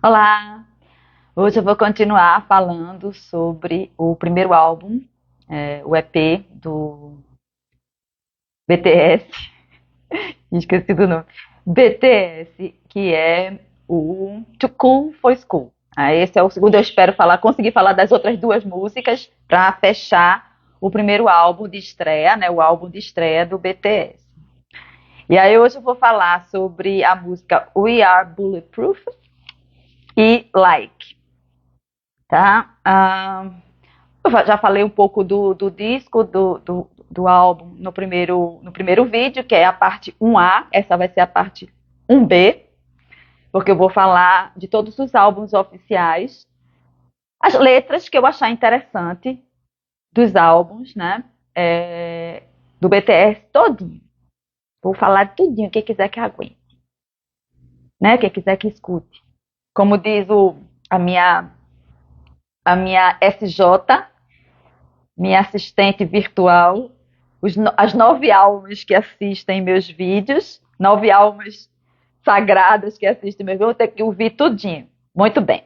Olá! Hoje eu vou continuar falando sobre o primeiro álbum, o EP do BTS, esqueci do nome, BTS, que é o Too Cool for School. Esse é o segundo, eu espero conseguir falar das outras duas músicas para fechar o primeiro álbum de estreia, né, o álbum de estreia do BTS. E aí hoje eu vou falar sobre a música We Are Bulletproof e Like. Tá? Eu já falei um pouco do disco, do álbum no primeiro vídeo, que é a parte 1A, essa vai ser a parte 1B, porque eu vou falar de todos os álbuns oficiais, as letras que eu achar interessante dos álbuns, né? Do BTS todinho. Vou falar de tudinho, quem quiser que aguente, né? Quem quiser que escute. Como diz a minha SJ, minha assistente virtual, as 9 almas que assistem meus vídeos, 9 almas sagradas que assistem meus vídeos, vou ter que ouvir tudinho. Muito bem.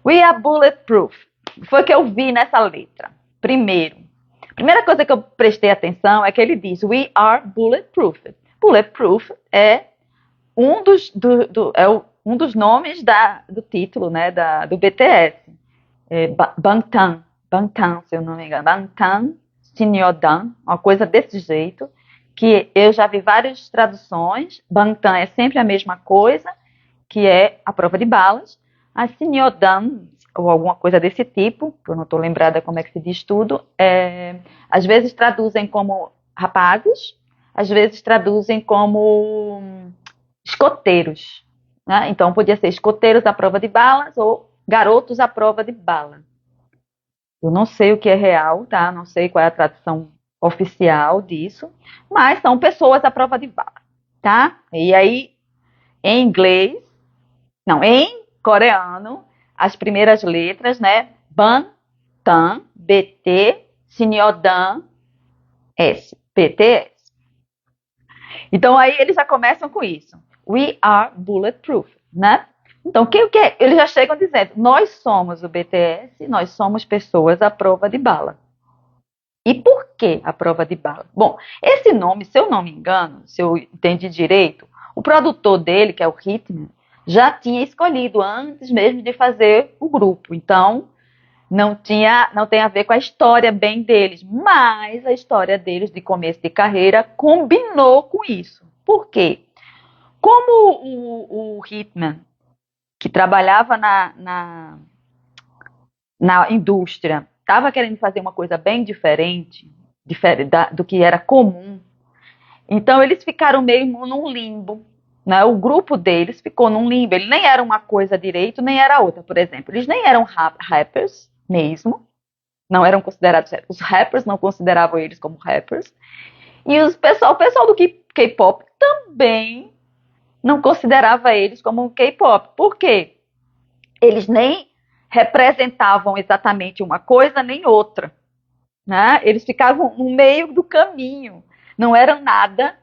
We are bulletproof. Foi o que eu vi nessa letra. Primeira coisa que eu prestei atenção é que ele diz We are bulletproof. Bulletproof é um dos nomes do título, né, do BTS. Bangtan, se eu não me engano, Bangtan Sinyodan, uma coisa desse jeito, que eu já vi várias traduções. Bangtan é sempre a mesma coisa, que é a prova de balas. A Sinyodan, ou alguma coisa desse tipo, que eu não estou lembrada como é que se diz tudo, às vezes traduzem como rapazes, às vezes traduzem como escoteiros, né? Então podia ser escoteiros à prova de balas ou garotos à prova de bala. Eu não sei o que é real, tá? Não sei qual é a tradução oficial disso, mas são pessoas à prova de bala, tá? E aí, em inglês, não, em coreano, as primeiras letras, né? Ban, Tan, BT, Sinyodan, S, BTS. Então aí eles já começam com isso. We are bulletproof, né? Então, o que é? Eles já chegam dizendo, nós somos o BTS, nós somos pessoas à prova de bala. E por que a prova de bala? Bom, esse nome, se eu não me engano, se eu entendi direito, o produtor dele, que é o Hitman, já tinha escolhido antes mesmo de fazer o grupo. Então, não tem a ver com a história bem deles, mas a história deles de começo de carreira combinou com isso. Por quê? Como o Hitman, que trabalhava na indústria, estava querendo fazer uma coisa bem diferente do que era comum, então eles ficaram meio num limbo. Né? O grupo deles ficou num limbo. Ele nem era uma coisa direito, nem era outra, por exemplo. Eles nem eram rappers mesmo, não eram considerados. Os rappers não consideravam eles como rappers. E o pessoal do K-pop também não considerava eles como K-pop. Por quê? Eles nem representavam exatamente uma coisa nem outra. Né? Eles ficavam no meio do caminho. Não eram nada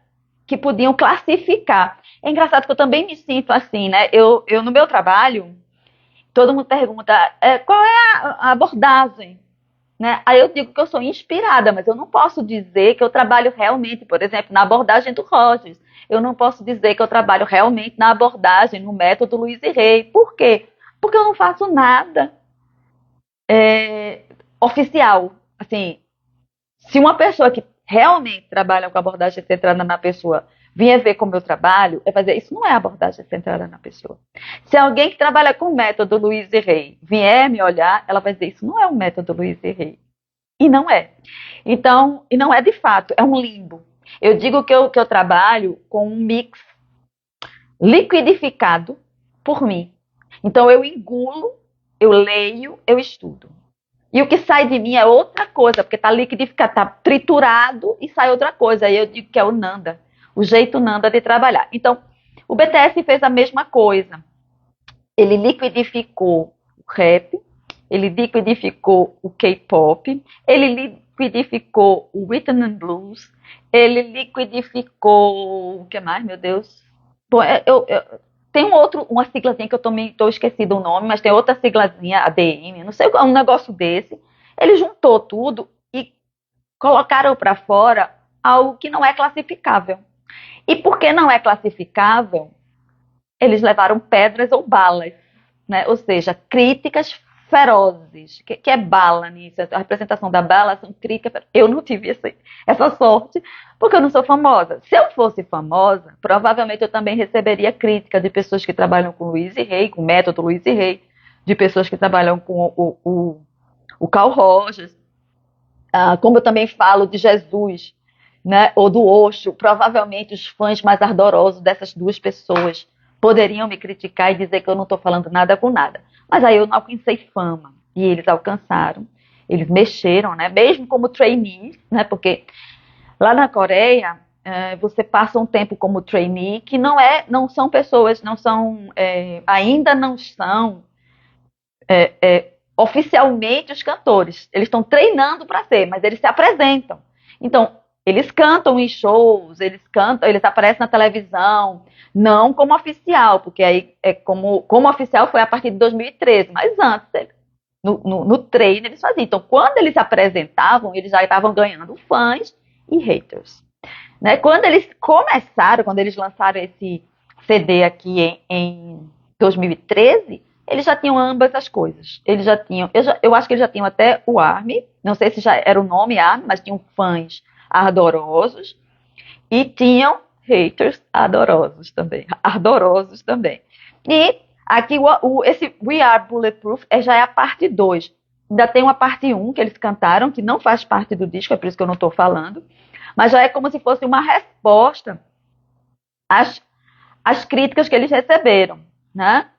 que podiam classificar. É engraçado que eu também me sinto assim, né? Eu no meu trabalho, todo mundo pergunta qual é a abordagem, né? Aí eu digo que eu sou inspirada, mas eu não posso dizer que eu trabalho realmente, por exemplo, na abordagem do Rogers. Eu não posso dizer que eu trabalho realmente na abordagem, no método Luiz e Rei. Por quê? Porque eu não faço nada oficial. Assim, se uma pessoa que realmente trabalha com abordagem centrada na pessoa vier ver como eu trabalho, é fazer isso não é abordagem centrada na pessoa. Se alguém que trabalha com o método Luiz e Rei vier me olhar, ela vai dizer isso não é um método Luiz e Rei. E não é. Então, e não é de fato, é um limbo. Eu digo que eu trabalho com um mix liquidificado por mim. Então eu engulo, eu leio, eu estudo. E o que sai de mim é outra coisa, porque está liquidificado, está triturado e sai outra coisa. Aí eu digo que é o Nanda, o jeito Nanda de trabalhar. Então, o BTS fez a mesma coisa. Ele liquidificou o rap, ele liquidificou o K-pop, ele liquidificou o rhythm and blues, ele liquidificou o que mais, meu Deus? Bom, tem uma siglazinha que eu tô esquecido o nome, mas tem outra siglazinha, ADM, não sei, um negócio desse. Ele juntou tudo e colocaram para fora algo que não é classificável. E porque não é classificável, eles levaram pedras ou balas, né? Ou seja, críticas ferozes. Que é bala nisso? A representação da bala são críticas. Eu não tive essa sorte, porque eu não sou famosa. Se eu fosse famosa, provavelmente eu também receberia crítica de pessoas que trabalham com Luiz e Rei, com o método Luiz e Rei, de pessoas que trabalham com o Carl Rogers. Como eu também falo de Jesus, né, ou do Osho, provavelmente os fãs mais ardorosos dessas duas pessoas poderiam me criticar e dizer que eu não estou falando nada com nada. Mas aí eu não alcancei fama. E eles alcançaram. Eles mexeram, né? Mesmo como trainees, né? Porque lá na Coreia, você passa um tempo como trainee, que não são pessoas, ainda não são oficialmente os cantores. Eles estão treinando para ser, mas eles se apresentam. Então, eles cantam em shows, eles aparecem na televisão, não como oficial, porque aí como oficial foi a partir de 2013, mas antes, no treino eles faziam. Então, quando eles se apresentavam, eles já estavam ganhando fãs e haters. Né? Quando eles lançaram esse CD aqui em 2013, eles já tinham ambas as coisas. Eles já tinham, eu acho que eles já tinham até o ARMY, não sei se já era o nome ARMY, mas tinham fãs ardorosos e tinham haters ardorosos também. E aqui esse We Are Bulletproof já é a parte 2. Ainda tem uma parte 1 que eles cantaram, que não faz parte do disco, é por isso que eu não estou falando, mas já é como se fosse uma resposta às críticas que eles receberam, né?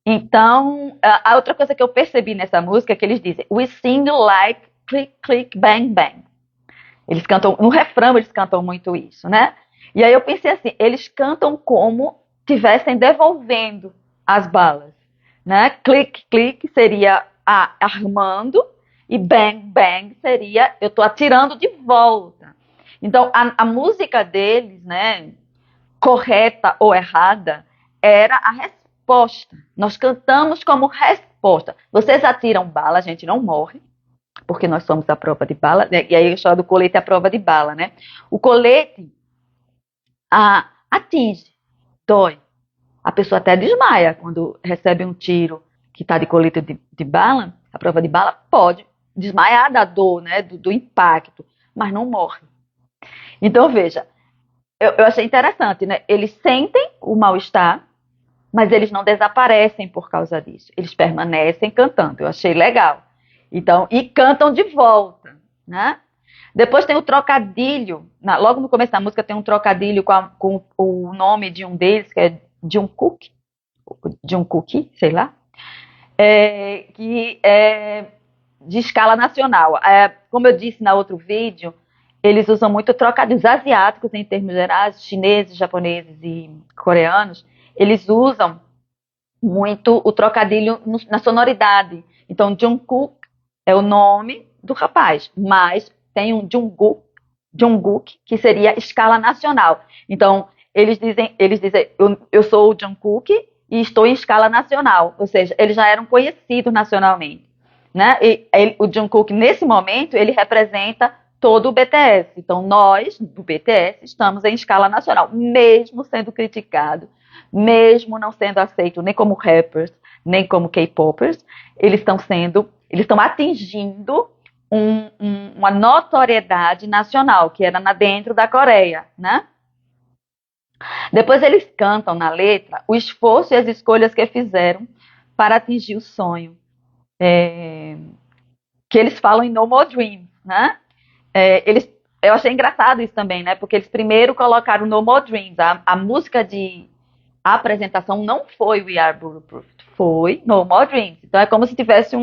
Então, a outra coisa que eu percebi nessa música é que eles dizem We sing like click, click, bang, bang. Eles cantam, no refrão eles cantam muito isso, né? E aí eu pensei assim, eles cantam como estivessem devolvendo as balas, né? Click, click seria armando e bang, bang seria eu tô atirando de volta. Então, a música deles, né, correta ou errada, era a resposta. Nós cantamos como resposta. Vocês atiram bala, a gente não morre, porque nós somos a prova de bala, né? E aí eu chamo do colete a prova de bala, né? O colete atinge, dói. A pessoa até desmaia quando recebe um tiro que está de colete de bala, a prova de bala pode desmaiar da dor, né? Do impacto, mas não morre. Então, veja, eu achei interessante, né? Eles sentem o mal-estar, mas eles não desaparecem por causa disso. Eles permanecem cantando. Eu achei legal. Então, e cantam de volta, né? Depois tem o trocadilho. Logo no começo da música tem um trocadilho com o nome de um deles, que é Jungkook, sei lá, que é de escala nacional. Como eu disse no outro vídeo, eles usam muito trocadilhos asiáticos em termos gerais, chineses, japoneses e coreanos, eles usam muito o trocadilho na sonoridade. Então, Jungkook é o nome do rapaz, mas tem um Jungkook, que seria escala nacional. Então, eles dizem eu sou o Jungkook e estou em escala nacional, ou seja, eles já eram conhecidos nacionalmente, né? O Jungkook, nesse momento, ele representa todo o BTS. Então, nós, do BTS, estamos em escala nacional, mesmo sendo criticado, mesmo não sendo aceito nem como rappers, nem como K-popers, eles estão atingindo uma notoriedade nacional, que era dentro da Coreia, né? Depois eles cantam na letra o esforço e as escolhas que fizeram para atingir o sonho. Que eles falam em No More Dreams, né? Eu achei engraçado isso também, né? Porque eles primeiro colocaram No More Dreams. A música de apresentação não foi We Are Bulletproof, foi No More Dreams. Então é como se tivesse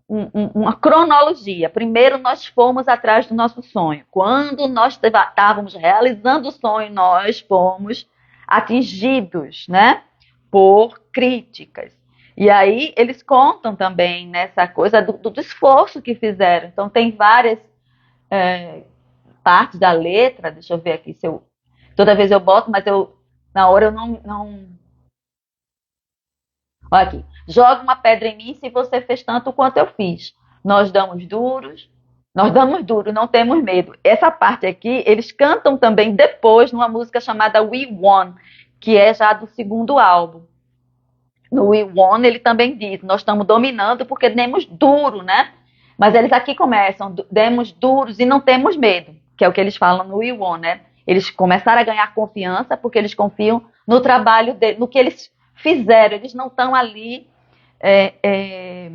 uma cronologia. Primeiro nós fomos atrás do nosso sonho. Quando nós estávamos realizando o sonho, nós fomos atingidos, né? Por críticas. E aí eles contam também nessa coisa do esforço que fizeram. Então tem várias partes da letra, deixa eu ver aqui se eu. Toda vez eu boto, mas na hora eu Olha aqui. Joga uma pedra em mim se você fez tanto quanto eu fiz. Nós damos duros, nós damos duro, não temos medo. Essa parte aqui, eles cantam também depois numa música chamada We Won, que é já do segundo álbum. No We Won, ele também diz: nós estamos dominando porque demos duro, né? Mas eles aqui começam: demos duros e não temos medo, que é o que eles falam no We Won, né? Eles começaram a ganhar confiança porque eles confiam no trabalho deles, no que eles fizeram. Eles não estão ali é, é,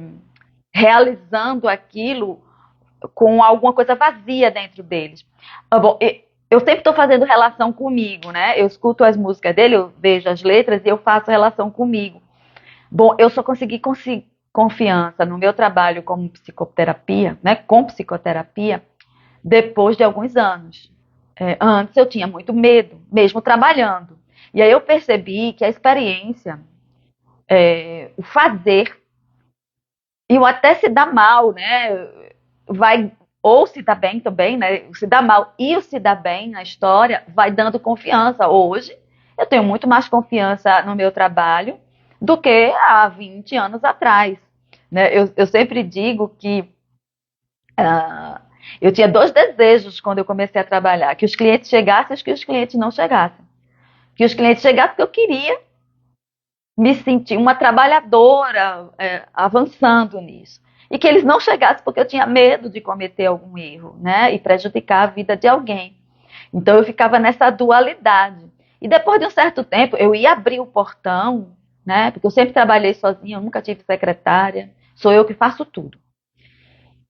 realizando aquilo com alguma coisa vazia dentro deles. Bom, eu sempre estou fazendo relação comigo, né? Eu escuto as músicas dele, eu vejo as letras e eu faço relação comigo. Bom, eu só consegui confiança no meu trabalho como psicoterapia, né, com psicoterapia, depois de alguns anos. Antes eu tinha muito medo, mesmo trabalhando. E aí eu percebi que a experiência, o fazer, e o até se dar mal, né, vai, ou se dá bem também, né, o se dá mal e o se dá bem na história, vai dando confiança. Hoje, eu tenho muito mais confiança no meu trabalho do que há 20 anos atrás. Né? Eu sempre digo que eu tinha dois desejos quando eu comecei a trabalhar: que os clientes chegassem e que os clientes não chegassem. Que os clientes chegassem porque eu queria me sentir uma trabalhadora avançando nisso. E que eles não chegassem porque eu tinha medo de cometer algum erro, né? E prejudicar a vida de alguém. Então eu ficava nessa dualidade. E depois de um certo tempo, eu ia abrir o portão, né? Porque eu sempre trabalhei sozinha, eu nunca tive secretária, sou eu que faço tudo.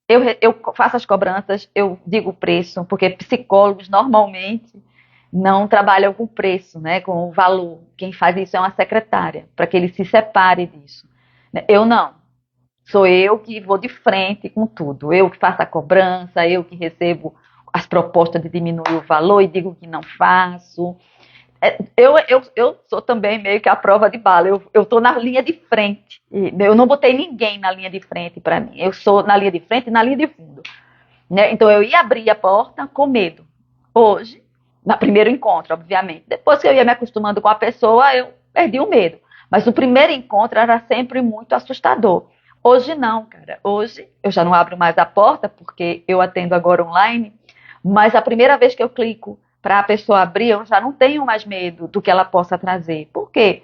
Eu faço as cobranças, eu digo o preço, porque psicólogos normalmente não trabalham com preço, né, com o valor. Quem faz isso é uma secretária, para que ele se separe disso. Eu não. Sou eu que vou de frente com tudo. Eu que faço a cobrança, eu que recebo as propostas de diminuir o valor e digo que não faço. Eu sou também meio que a prova de bala. Eu estou na linha de frente. Eu não botei ninguém na linha de frente para mim. Eu sou na linha de frente e na linha de fundo. Né? Então eu ia abrir a porta com medo. Hoje, no primeiro encontro, obviamente. Depois que eu ia me acostumando com a pessoa, eu perdi o medo. Mas o primeiro encontro era sempre muito assustador. Hoje não, cara. Hoje eu já não abro mais a porta, porque eu atendo agora online. Mas a primeira vez que eu clico para a pessoa abrir, eu já não tenho mais medo do que ela possa trazer. Por quê?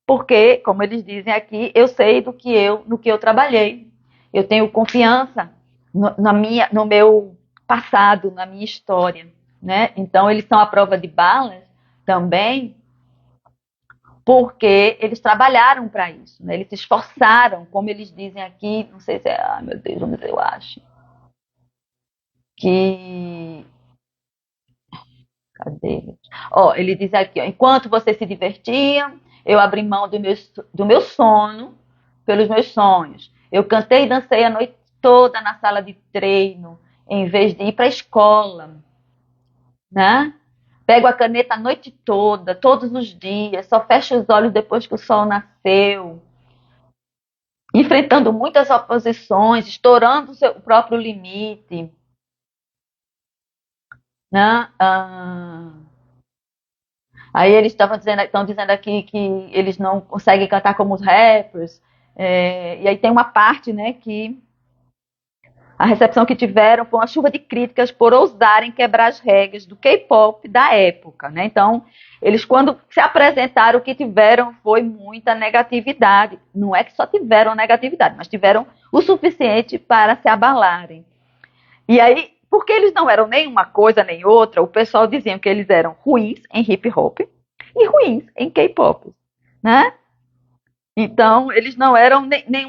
Porque, como eles dizem aqui, eu sei no que eu trabalhei. Eu tenho confiança no meu passado, na minha história, né? Então eles são a prova de balas também, porque eles trabalharam para isso, né? Eles se esforçaram, como eles dizem aqui, não sei se é, ai meu Deus, vamos ver, eu acho que cadê? Ó, ele diz aqui, ó, enquanto você se divertia, eu abri mão do meu sono pelos meus sonhos. Eu cantei e dancei a noite toda na sala de treino, em vez de ir para a escola, né? Pego a caneta a noite toda, todos os dias, só fecho os olhos depois que o sol nasceu, enfrentando muitas oposições, estourando o seu próprio limite, né? Aí eles estão dizendo aqui que eles não conseguem cantar como os rappers. E aí tem uma parte, né, que a recepção que tiveram foi uma chuva de críticas por ousarem quebrar as regras do K-pop da época, né? Então, eles quando se apresentaram, o que tiveram foi muita negatividade. Não é que só tiveram negatividade, mas tiveram o suficiente para se abalarem. E aí, porque eles não eram nem uma coisa nem outra, o pessoal dizia que eles eram ruins em hip hop e ruins em K-pop, né? Então, eles não eram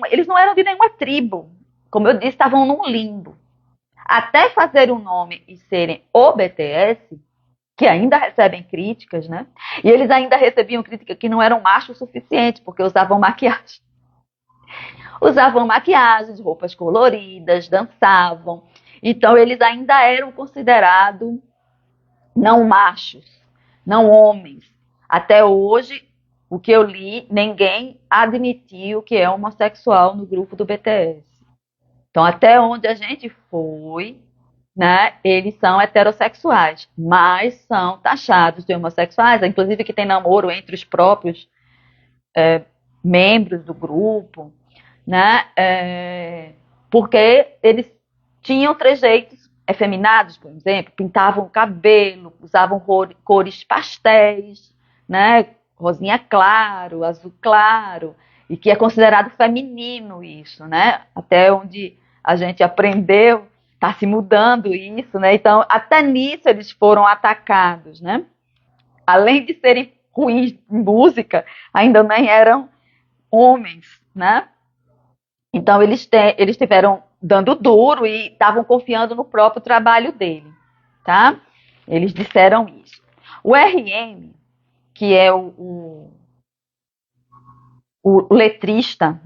eles não eram de nenhuma tribo. Como eu disse, estavam num limbo. Até fazer um nome e serem o BTS, que ainda recebem críticas, né? E eles ainda recebiam crítica que não eram machos o suficiente, porque usavam maquiagem. Usavam maquiagens, roupas coloridas, dançavam. Então, eles ainda eram considerados não machos, não homens. Até hoje, o que eu li, ninguém admitiu que é homossexual no grupo do BTS. Então, até onde a gente foi, né, eles são heterossexuais, mas são taxados de homossexuais, inclusive que tem namoro entre os próprios membros do grupo, né? Porque eles tinham trejeitos efeminados, por exemplo, pintavam o cabelo, usavam cores pastéis, né? Rosinha claro, azul claro, e que é considerado feminino isso, né? Até onde a gente aprendeu, está se mudando isso, né? Então, até nisso eles foram atacados, né? Além de serem ruins em música, ainda nem eram homens, né? Então eles tiveram dando duro e estavam confiando no próprio trabalho dele, tá? Eles disseram isso. O RM, que é o letrista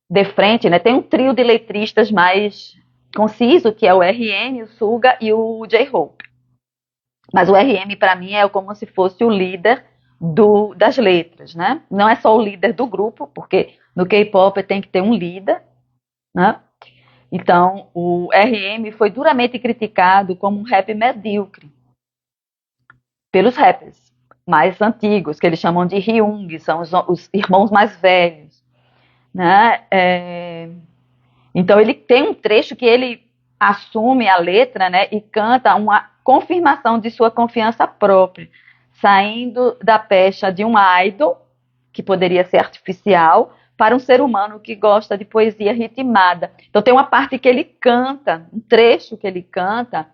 de frente, né? Tem um trio de letristas mais conciso, que é o RM, o Suga e o J-Hope. Mas o RM, para mim, é como se fosse o líder das letras, né? Não é só o líder do grupo, porque no K-pop tem que ter um líder, né? Então, o RM foi duramente criticado como um rap medíocre pelos rappers mais antigos, que eles chamam de Hyung, são os irmãos mais velhos, né? Então, ele tem um trecho que ele assume a letra, né, e canta uma confirmação de sua confiança própria, saindo da pecha de um idol, que poderia ser artificial, para um ser humano que gosta de poesia ritmada. Então tem uma parte que ele canta, um trecho que ele canta,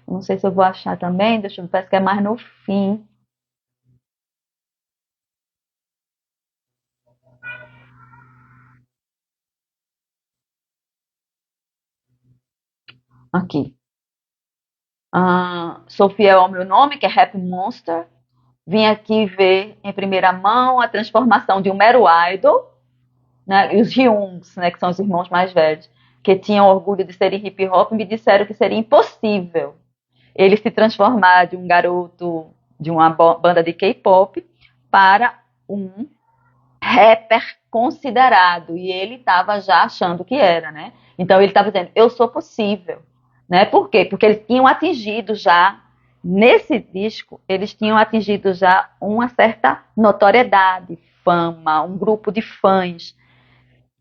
não sei se eu vou achar também, deixa eu ver, parece que é mais no fim. Aqui. Sou fiel ao meu nome, que é Rap Monster. Vim aqui ver em primeira mão a transformação de um mero idol, né, e os Hyungs, né, que são os irmãos mais velhos, que tinham orgulho de serem hip hop, me disseram que seria impossível ele se transformar de um garoto de uma banda de K-pop para um rapper considerado. E ele estava já achando que era, né? Então ele estava dizendo, eu sou possível. Né? Por quê? Porque eles tinham atingido já, nesse disco, eles tinham atingido já uma certa notoriedade, fama, um grupo de fãs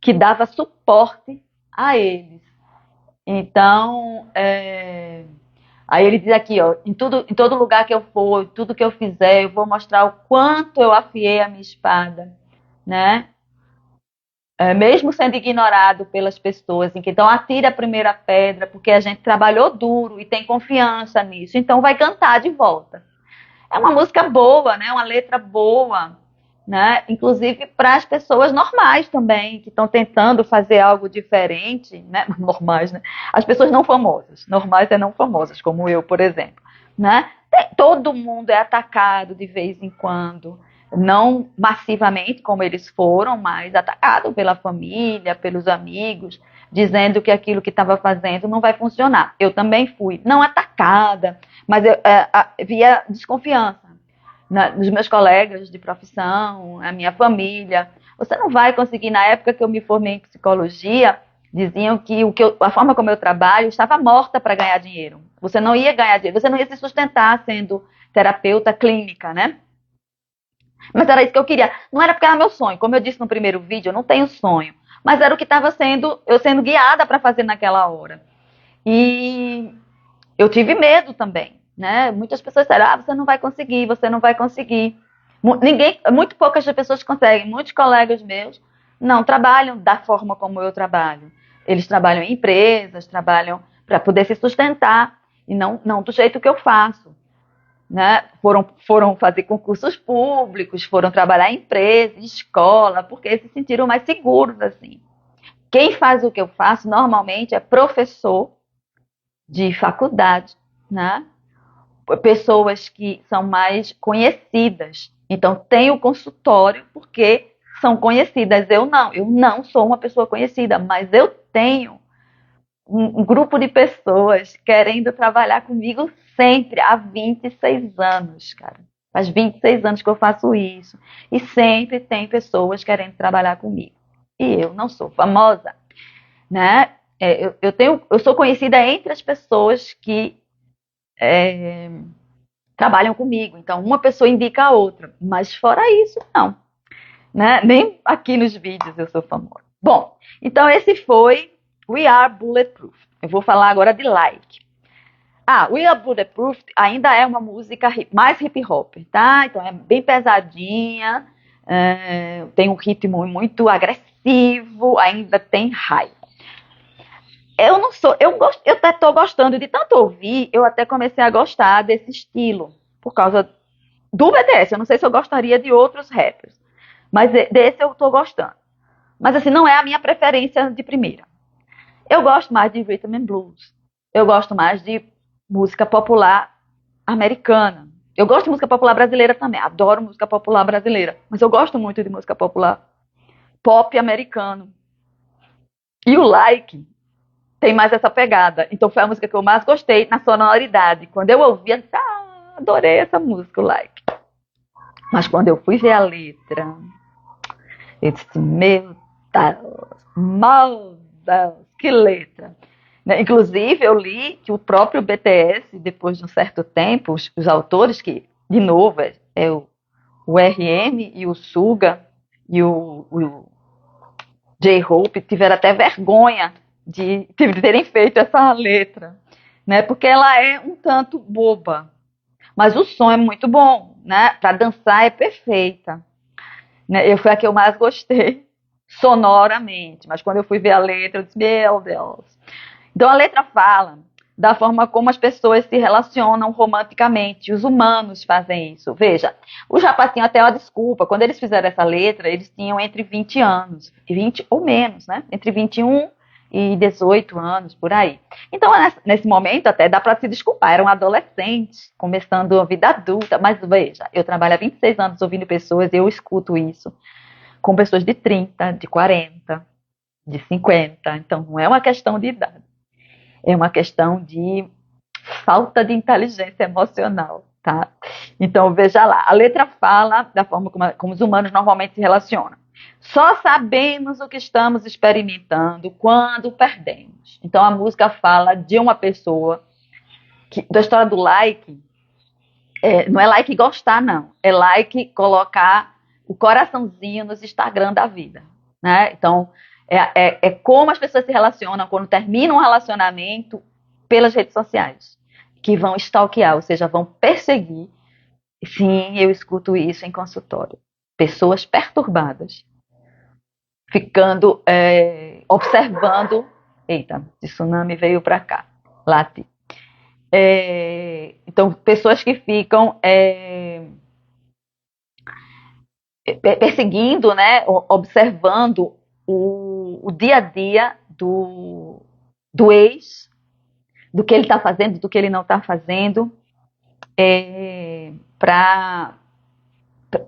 que dava suporte a eles. Então, aí ele diz aqui, ó, em todo lugar que eu for, tudo que eu fizer, eu vou mostrar o quanto eu afiei a minha espada, né? Mesmo sendo ignorado pelas pessoas, então atire a primeira pedra, porque a gente trabalhou duro e tem confiança nisso, então vai cantar de volta. É uma música boa, né? Uma letra boa, né? Inclusive para as pessoas normais também, que estão tentando fazer algo diferente, né? Normais, né? As pessoas não famosas, normais é não famosas, como eu, por exemplo, né? Todo mundo é atacado de vez em quando, não massivamente como eles foram, mas atacado pela família, pelos amigos, dizendo que aquilo que estava fazendo não vai funcionar. Eu também fui, não atacada, mas eu via desconfiança nos meus colegas de profissão, a minha família. Você não vai conseguir. Na época que eu me formei em psicologia, diziam que, a forma como eu trabalho estava morta para ganhar dinheiro. Você não ia ganhar dinheiro, você não ia se sustentar sendo terapeuta clínica, né? Mas era isso que eu queria. Não era porque era meu sonho. Como eu disse no primeiro vídeo, eu não tenho sonho. Mas era o que estava eu sendo guiada para fazer naquela hora. E eu tive medo também, né? Muitas pessoas disseram, você não vai conseguir, você não vai conseguir. Muito poucas pessoas conseguem. Muitos colegas meus não trabalham da forma como eu trabalho. Eles trabalham em empresas, trabalham para poder se sustentar e não do jeito que eu faço. Né? Foram fazer concursos públicos, foram trabalhar em empresa, em escola, porque se sentiram mais seguros assim. Quem faz o que eu faço normalmente é professor de faculdade, né? Pessoas que são mais conhecidas. Então, tem o consultório porque são conhecidas. Eu não sou uma pessoa conhecida, mas eu tenho um grupo de pessoas querendo trabalhar comigo sempre, há 26 anos, cara. Faz 26 anos que eu faço isso. E sempre tem pessoas querendo trabalhar comigo. E eu não sou famosa, né? Eu sou conhecida entre as pessoas que trabalham comigo. Então, uma pessoa indica a outra. Mas fora isso, não. né? Nem aqui nos vídeos eu sou famosa. Bom, então esse foi We Are Bulletproof. Eu vou falar agora de Like. We Are Bulletproof ainda é uma música mais hip hop, tá? Então é bem pesadinha, tem um ritmo muito agressivo, ainda tem raiva. Eu até tô gostando de tanto ouvir, eu até comecei a gostar desse estilo, por causa do BTS. Eu não sei se eu gostaria de outros rappers, mas desse eu tô gostando. Mas assim, não é a minha preferência de primeira. Eu gosto mais de rhythm and blues. Eu gosto mais de música popular americana. Eu gosto de música popular brasileira também. Adoro música popular brasileira. Mas eu gosto muito de música popular pop americano. E o Like tem mais essa pegada. Então foi a música que eu mais gostei na sonoridade. Quando eu ouvia, adorei essa música, o Like. Mas quando eu fui ver a letra, eu disse, meu Deus, que letra. Inclusive, eu li que o próprio BTS, depois de um certo tempo, os autores, que, de novo, é o RM e o Suga e o J-Hope, tiveram até vergonha de terem feito essa letra, né? Porque ela é um tanto boba, mas o som é muito bom, né? Para dançar é perfeita. Né? Foi a que eu mais gostei, sonoramente, mas quando eu fui ver a letra, eu disse, meu Deus. Então a letra fala da forma como as pessoas se relacionam romanticamente, os humanos fazem isso. Veja, os rapazes tinham até uma desculpa, quando eles fizeram essa letra, eles tinham entre 20 anos, 20 ou menos, né? Entre 21 e 18 anos, por aí. Então, nesse momento, até dá para se desculpar, eram adolescentes, começando a vida adulta, mas veja, eu trabalho há 26 anos ouvindo pessoas, eu escuto isso, com pessoas de 30, de 40, de 50, então não é uma questão de idade, é uma questão de falta de inteligência emocional, tá? Então, veja lá, a letra fala da forma como os humanos normalmente se relacionam. Só sabemos o que estamos experimentando quando perdemos. Então, a música fala de uma pessoa, da história do like, não é like gostar, não. É like colocar o coraçãozinho nos Instagram da vida, né? Então, é como as pessoas se relacionam quando terminam um relacionamento pelas redes sociais, que vão stalkear, ou seja, vão perseguir. Sim, eu escuto isso em consultório. Pessoas perturbadas, ficando, observando. Eita, o tsunami veio para cá, late. Então, pessoas que ficam perseguindo, né, observando o dia a dia do ex, do que ele está fazendo, do que ele não está fazendo, para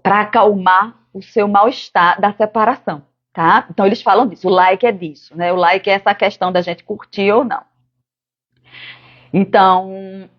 acalmar o seu mal-estar da separação, tá? Então eles falam disso, o like é disso, né? O like é essa questão da gente curtir ou não. Então,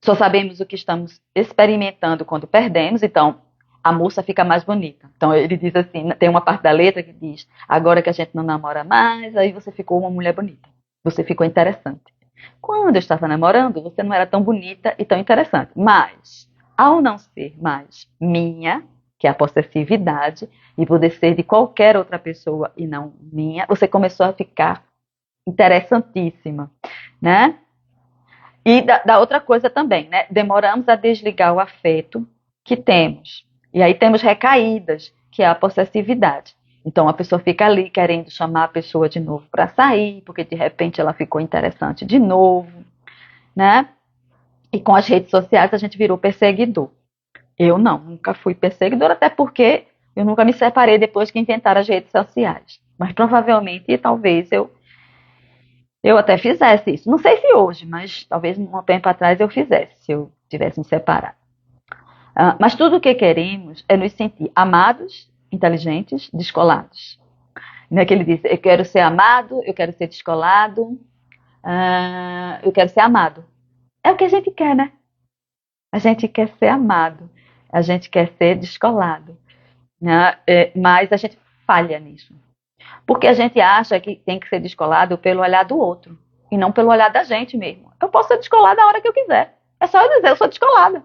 só sabemos o que estamos experimentando quando perdemos, então a moça fica mais bonita. Então ele diz assim, tem uma parte da letra que diz, agora que a gente não namora mais, aí você ficou uma mulher bonita, você ficou interessante. Quando eu estava namorando, você não era tão bonita e tão interessante, mas ao não ser mais minha, que é a possessividade, e poder ser de qualquer outra pessoa e não minha, você começou a ficar interessantíssima, né? E da outra coisa também, né? Demoramos a desligar o afeto que temos. E aí temos recaídas, que é a possessividade. Então a pessoa fica ali querendo chamar a pessoa de novo para sair, porque de repente ela ficou interessante de novo, né? E com as redes sociais a gente virou perseguidor. Eu não, nunca fui perseguidora, até porque eu nunca me separei depois que inventaram as redes sociais. Mas provavelmente, talvez eu até fizesse isso. Não sei se hoje, mas talvez um tempo atrás eu fizesse, se eu tivesse me separado. Mas tudo o que queremos é nos sentir amados, inteligentes, descolados. Não é que ele diz, eu quero ser amado, eu quero ser descolado, eu quero ser amado. É o que a gente quer, né? A gente quer ser amado, a gente quer ser descolado, né? Mas a gente falha nisso. Porque a gente acha que tem que ser descolado pelo olhar do outro, e não pelo olhar da gente mesmo. Eu posso ser descolada a hora que eu quiser. É só eu dizer, eu sou descolada.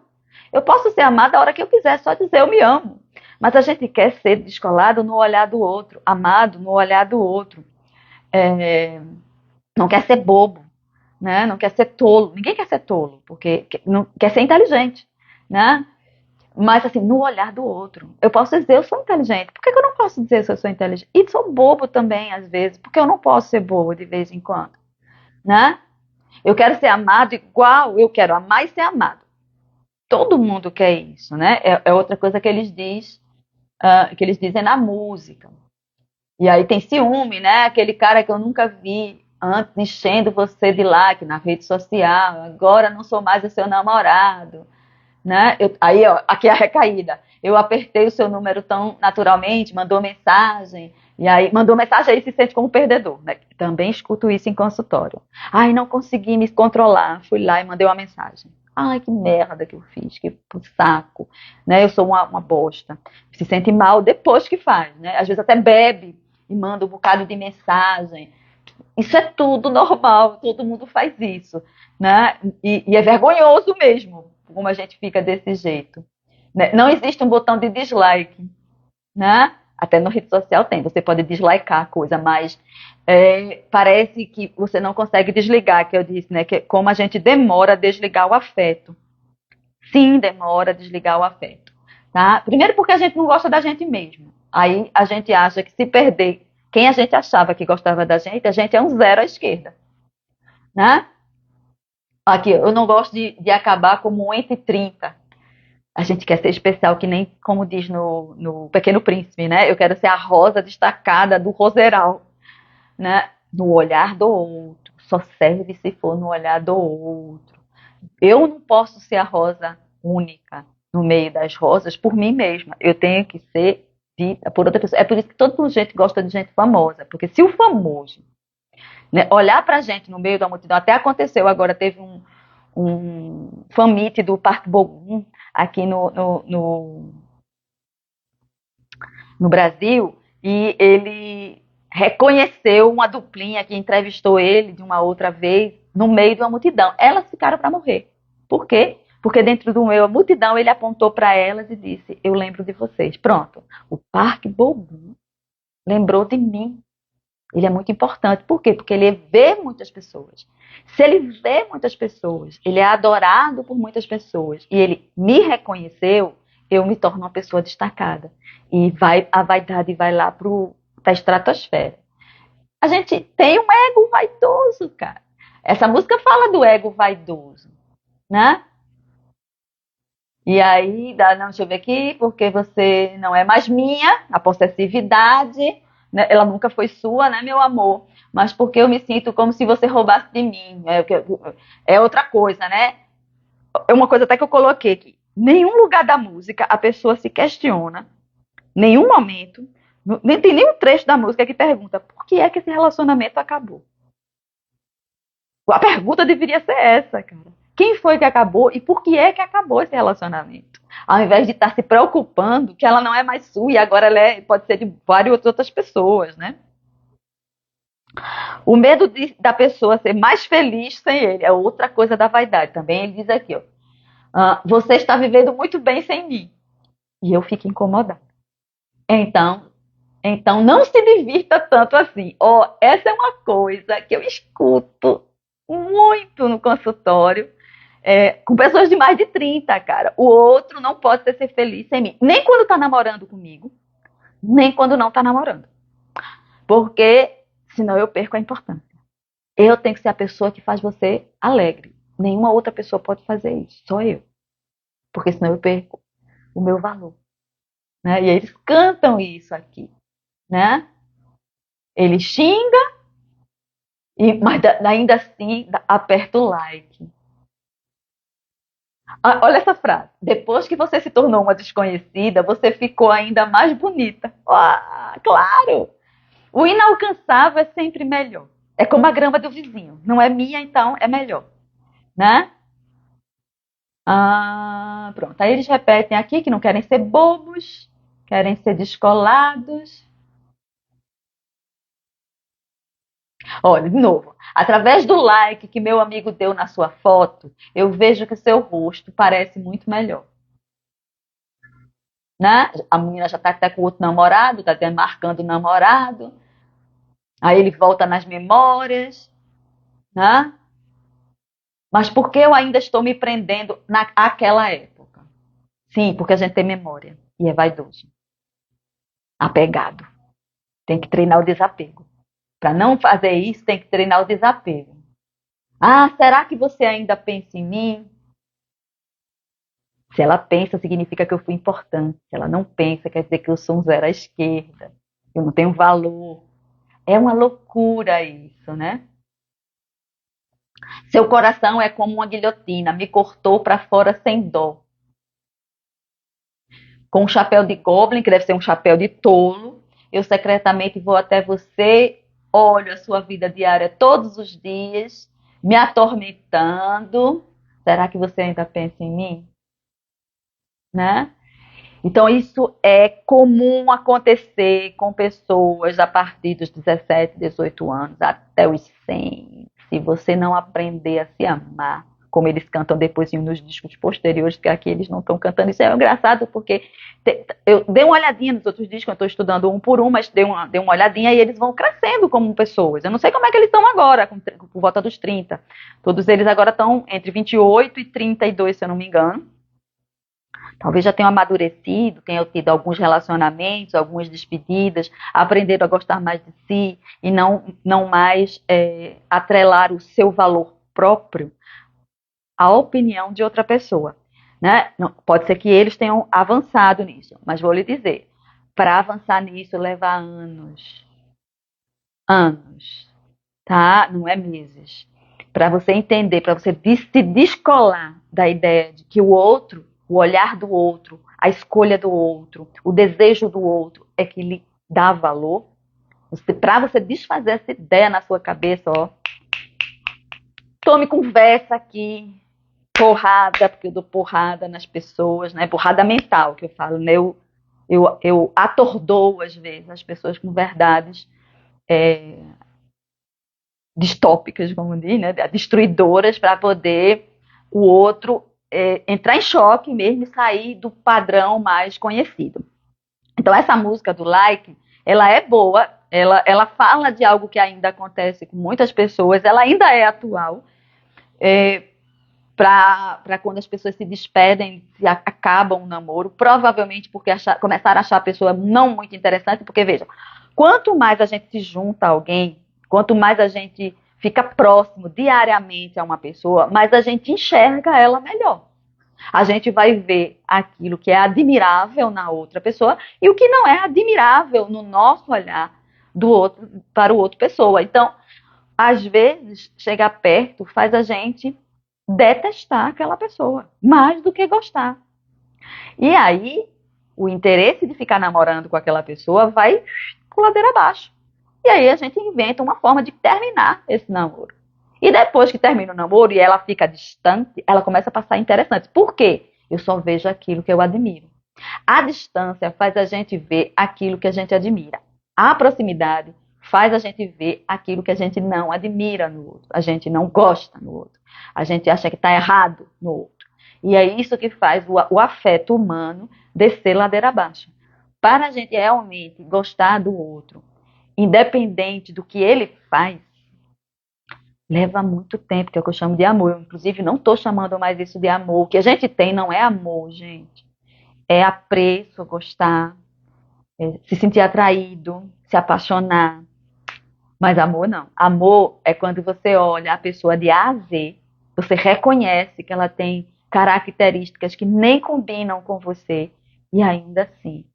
Eu posso ser amada a hora que eu quiser, só dizer eu me amo. Mas a gente quer ser descolado no olhar do outro, amado no olhar do outro. É, não quer ser bobo, né? Não quer ser tolo. Ninguém quer ser tolo, porque não, quer ser inteligente, né? Mas assim, no olhar do outro. Eu posso dizer eu sou inteligente. Por que eu não posso dizer se eu sou inteligente? E sou bobo também, às vezes. Porque eu não posso ser bobo de vez em quando, né? Eu quero ser amado igual eu quero amar e ser amado. Todo mundo quer isso, né? É outra coisa que que eles dizem na música. E aí tem ciúme, né? Aquele cara que eu nunca vi antes enchendo você de like na rede social. Agora não sou mais o seu namorado, né? Aí, ó, aqui é a recaída. Eu apertei o seu número tão naturalmente, mandou mensagem. E aí, mandou mensagem aí se sente como perdedor, né? Também escuto isso em consultório. Ai, não consegui me controlar. Fui lá e mandei uma mensagem. Ai, que merda que eu fiz, que saco, né? Eu sou uma bosta. Se sente mal depois que faz, né? Às vezes até bebe e manda um bocado de mensagem. Isso é tudo normal, todo mundo faz isso, né? E é vergonhoso mesmo, como a gente fica desse jeito. Né? Não existe um botão de dislike, né? Até na rede social tem, você pode dislicar a coisa, mas parece que você não consegue desligar, que eu disse, né? Que é como a gente demora a desligar o afeto. Sim, demora a desligar o afeto. Tá? Primeiro porque a gente não gosta da gente mesmo. Aí a gente acha que se perder quem a gente achava que gostava da gente, a gente é um zero à esquerda. Né? Aqui, eu não gosto de acabar como um entre 30. A gente quer ser especial, que nem como diz no Pequeno Príncipe, né? Eu quero ser a rosa destacada do roseral, né? No olhar do outro. Só serve se for no olhar do outro. Eu não posso ser a rosa única no meio das rosas por mim mesma. Eu tenho que ser dita por outra pessoa. É por isso que toda gente gosta de gente famosa. Porque se o famoso, né, olhar pra gente no meio da multidão, até aconteceu agora, teve um fan-meet do Parque Bogum aqui no Brasil, e ele reconheceu uma duplinha que entrevistou ele de uma outra vez no meio de uma multidão. Elas ficaram para morrer. Por quê? Porque dentro do meio da multidão ele apontou para elas e disse: eu lembro de vocês. Pronto. O Parque Bogum lembrou de mim. Ele é muito importante. Por quê? Porque ele vê muitas pessoas. Se ele vê muitas pessoas, ele é adorado por muitas pessoas e ele me reconheceu, eu me torno uma pessoa destacada. E a vaidade vai lá para a estratosfera. A gente tem um ego vaidoso, cara. Essa música fala do ego vaidoso, né? E aí, não, deixa eu ver aqui, porque você não é mais minha, a possessividade, né? Ela nunca foi sua, né, meu amor? Mas porque eu me sinto como se você roubasse de mim. É outra coisa, né? É uma coisa até que eu coloquei aqui. Nenhum lugar da música a pessoa se questiona, nenhum momento, nem tem nenhum trecho da música que pergunta por que é que esse relacionamento acabou. A pergunta deveria ser essa, cara. Quem foi que acabou e por que é que acabou esse relacionamento? Ao invés de estar se preocupando que ela não é mais sua e agora pode ser de várias outras pessoas, né? O medo da pessoa ser mais feliz sem ele é outra coisa da vaidade. Também ele diz aqui, ó, você está vivendo muito bem sem mim. E eu fico incomodada. Então, não se divirta tanto assim. Essa é uma coisa que eu escuto muito no consultório, com pessoas de mais de 30, cara. O outro não pode ser feliz sem mim. Nem quando tá namorando comigo, nem quando não tá namorando. Porque senão eu perco a importância. Eu tenho que ser a pessoa que faz você alegre. Nenhuma outra pessoa pode fazer isso, só eu. Porque senão eu perco o meu valor. Né? E eles cantam isso aqui, né? Ele xinga, mas ainda assim aperta o like. Olha essa frase. Depois que você se tornou uma desconhecida, você ficou ainda mais bonita. Claro! O inalcançável é sempre melhor. É como a grama do vizinho. Não é minha, então é melhor. Né? Pronto. Aí eles repetem aqui que não querem ser bobos, querem ser descolados. Olha, de novo. Através do like que meu amigo deu na sua foto, eu vejo que seu rosto parece muito melhor. né? A menina já está até com outro namorado, está até marcando o namorado. Aí ele volta nas memórias, né? Mas por que eu ainda estou me prendendo naquela época? Sim, porque a gente tem memória e é vaidoso, apegado. Tem que treinar o desapego. Para não fazer isso, tem que treinar o desapego. Ah, será que você ainda pensa em mim? Se ela pensa, significa que eu fui importante. Se ela não pensa, quer dizer que eu sou um zero à esquerda. Eu não tenho valor. É uma loucura isso, né? Seu coração é como uma guilhotina, me cortou para fora sem dó. Com um chapéu de goblin, que deve ser um chapéu de tolo, eu secretamente vou até você, olho a sua vida diária todos os dias, me atormentando. Será que você ainda pensa em mim? Né? Então, isso é comum acontecer com pessoas a partir dos 17, 18 anos até os 100. Se você não aprender a se amar, como eles cantam depois nos discos posteriores, que aqui eles não estão cantando. Isso é engraçado, porque eu dei uma olhadinha nos outros discos, eu estou estudando um por um, mas dei uma olhadinha e eles vão crescendo como pessoas. Eu não sei como é que eles estão agora, por volta dos 30. Todos eles agora estão entre 28 e 32, se eu não me engano. Talvez já tenham amadurecido, tenham tido alguns relacionamentos, algumas despedidas, aprenderam a gostar mais de si e não mais atrelar o seu valor próprio à opinião de outra pessoa. Né? Não, pode ser que eles tenham avançado nisso, mas vou lhe dizer, para avançar nisso leva anos. Anos, tá? Não é meses. Para você entender, para você se descolar da ideia de que o outro, o olhar do outro, a escolha do outro, o desejo do outro é que lhe dá valor. Para você desfazer essa ideia na sua cabeça, ó, tome conversa aqui, porrada, porque eu dou porrada nas pessoas, né? Porrada mental que eu falo, né? Eu atordoo às vezes as pessoas com verdades distópicas, como diz, né? Destruidoras, para poder o outro entrar em choque mesmo e sair do padrão mais conhecido. Então, essa música do Like, ela é boa, ela fala de algo que ainda acontece com muitas pessoas, ela ainda é atual, para quando as pessoas se despedem, se acabam o namoro, provavelmente porque começaram a achar a pessoa não muito interessante, porque, veja, quanto mais a gente se junta a alguém, quanto mais a gente fica próximo diariamente a uma pessoa, mais a gente enxerga ela melhor. A gente vai ver aquilo que é admirável na outra pessoa e o que não é admirável no nosso olhar do outro para o outro pessoa. Então, às vezes, chegar perto faz a gente detestar aquela pessoa, mais do que gostar. E aí, o interesse de ficar namorando com aquela pessoa vai com ladeira abaixo. E aí a gente inventa uma forma de terminar esse namoro. E depois que termina o namoro e ela fica distante, ela começa a passar interessante. Por quê? Eu só vejo aquilo que eu admiro. A distância faz a gente ver aquilo que a gente admira. A proximidade faz a gente ver aquilo que a gente não admira no outro, a gente não gosta no outro, a gente acha que está errado no outro. E é isso que faz o afeto humano descer ladeira abaixo. Para a gente realmente gostar do outro, independente do que ele faz, leva muito tempo, que é o que eu chamo de amor. Eu, inclusive, não estou chamando mais isso de amor. O que a gente tem não é amor, gente. É apreço, gostar, se sentir atraído, se apaixonar. Mas amor não. Amor é quando você olha a pessoa de A a Z, você reconhece que ela tem características que nem combinam com você e ainda assim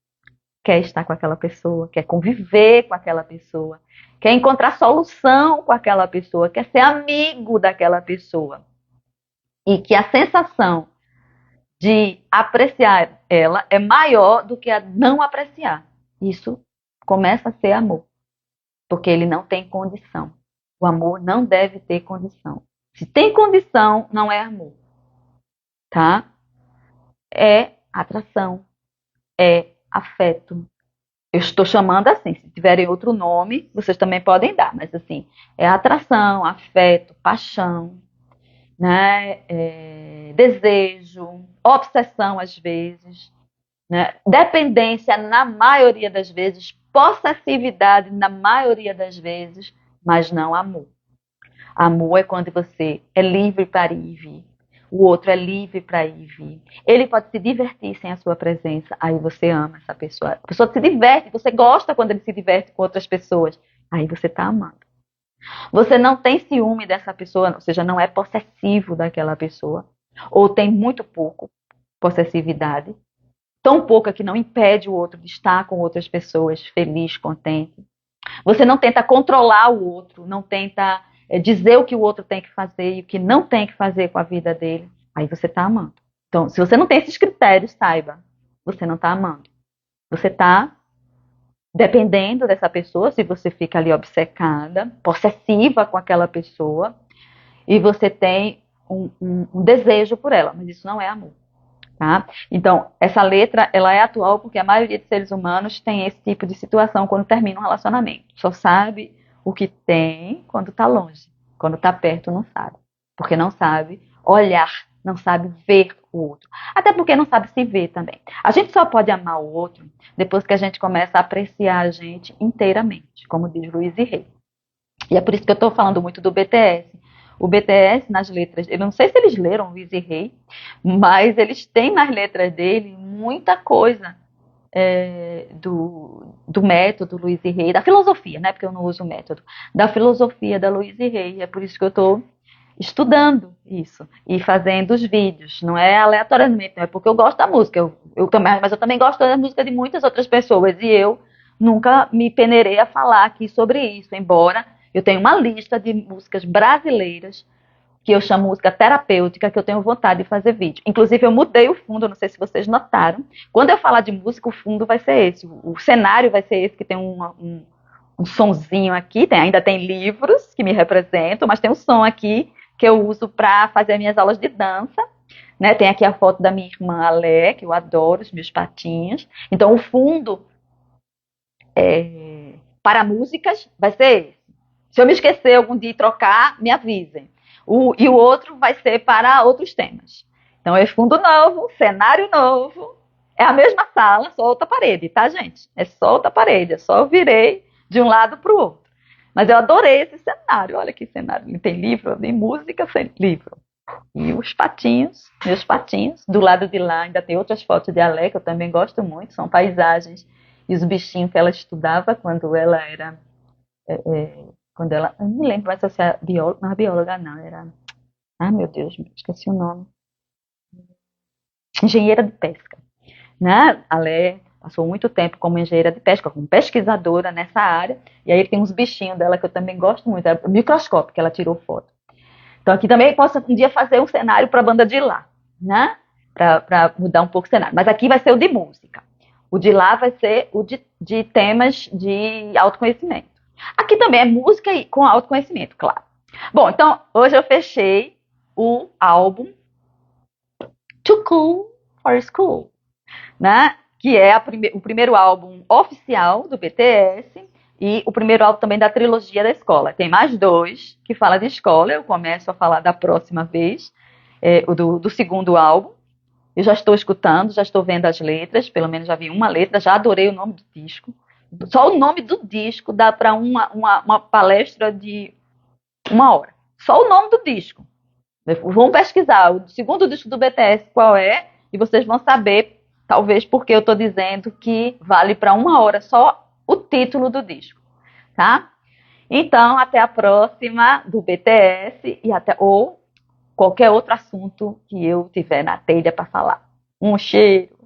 quer estar com aquela pessoa, quer conviver com aquela pessoa, quer encontrar solução com aquela pessoa, quer ser amigo daquela pessoa. E que a sensação de apreciar ela é maior do que a não apreciar. Isso começa a ser amor, porque ele não tem condição. O amor não deve ter condição. Se tem condição, não é amor, tá? É atração, é afeto. Eu estou chamando assim, se tiverem outro nome, vocês também podem dar, mas assim, é atração, afeto, paixão, né? Desejo, obsessão às vezes, né? Dependência na maioria das vezes, possessividade na maioria das vezes, mas não amor. Amor é quando você é livre para ir e vir. O outro é livre para ir e vir. Ele pode se divertir sem a sua presença. Aí você ama essa pessoa. A pessoa se diverte. Você gosta quando ele se diverte com outras pessoas. Aí você está amando. Você não tem ciúme dessa pessoa, ou seja, não é possessivo daquela pessoa. Ou tem muito pouco possessividade. Tão pouca que não impede o outro de estar com outras pessoas feliz, contente. Você não tenta controlar o outro, não tenta dizer o que o outro tem que fazer e o que não tem que fazer com a vida dele. Aí você está amando. Então, se você não tem esses critérios, saiba, você não está amando. Você está dependendo dessa pessoa, se você fica ali obcecada, possessiva com aquela pessoa, e você tem um desejo por ela, mas isso não é amor. Tá? Então, essa letra ela é atual porque a maioria dos seres humanos tem esse tipo de situação quando termina um relacionamento. Só sabe o que tem quando está longe. Quando está perto, não sabe. Porque não sabe olhar, não sabe ver o outro. Até porque não sabe se ver também. A gente só pode amar o outro depois que a gente começa a apreciar a gente inteiramente, como diz Luiz e Rei. E é por isso que eu estou falando muito do BTS. O BTS, nas letras, eu não sei se eles leram Luiz e Rei, mas eles têm nas letras dele muita coisa do método Luiz e Rei, da filosofia, né? Porque eu não uso o método, da filosofia da Luiz e Rei. É por isso que eu estou estudando isso e fazendo os vídeos. Não é aleatoriamente, não é porque eu gosto da música, mas eu também gosto da música de muitas outras pessoas e eu nunca me peneirei a falar aqui sobre isso, embora eu tenha uma lista de músicas brasileiras que eu chamo música terapêutica, que eu tenho vontade de fazer vídeo. Inclusive, eu mudei o fundo, não sei se vocês notaram. Quando eu falar de música, o fundo vai ser esse. O cenário vai ser esse, que tem um sonzinho aqui. Ainda tem livros que me representam, mas tem um som aqui que eu uso para fazer minhas aulas de dança. Né? Tem aqui a foto da minha irmã Alé, que eu adoro, os meus patinhos. Então, o fundo para músicas vai ser esse. Se eu me esquecer algum dia e trocar, me avisem. E o outro vai ser para outros temas. Então, é fundo novo, cenário novo. É a mesma sala, só outra parede, tá, gente? É só outra parede. É só eu virei de um lado para o outro. Mas eu adorei esse cenário. Olha que cenário. Tem livro, tem música sem livro. E os patinhos, meus patinhos. Do lado de lá ainda tem outras fotos de Alé, que eu também gosto muito. São paisagens e os bichinhos que ela estudava quando ela era... quando ela... Eu não me lembro mais se é bióloga. Não é bióloga, não. Era... Ah, meu Deus, esqueci o nome. Engenheira de pesca. Né? A Lé passou muito tempo como engenheira de pesca, como pesquisadora nessa área. E aí tem uns bichinhos dela que eu também gosto muito. É o microscópio que ela tirou foto. Então aqui também posso um dia fazer um cenário para a banda de lá. Né? Para mudar um pouco o cenário. Mas aqui vai ser o de música. O de lá vai ser o de temas de autoconhecimento. Aqui também é música com autoconhecimento, claro. Bom, então hoje eu fechei o álbum Too Cool for School, né? Que é o primeiro álbum oficial do BTS e o primeiro álbum também da trilogia da escola. Tem mais dois que falam de escola, eu começo a falar da próxima vez, do segundo álbum. Eu já estou escutando, já estou vendo as letras, pelo menos já vi uma letra, já adorei o nome do disco. Só o nome do disco dá para uma palestra de 1 hora. Só o nome do disco. Vão pesquisar o segundo disco do BTS qual é, e vocês vão saber, talvez porque eu estou dizendo que vale para 1 hora só o título do disco. Tá? Então, até a próxima do BTS ou qualquer outro assunto que eu tiver na telha para falar. Um cheiro!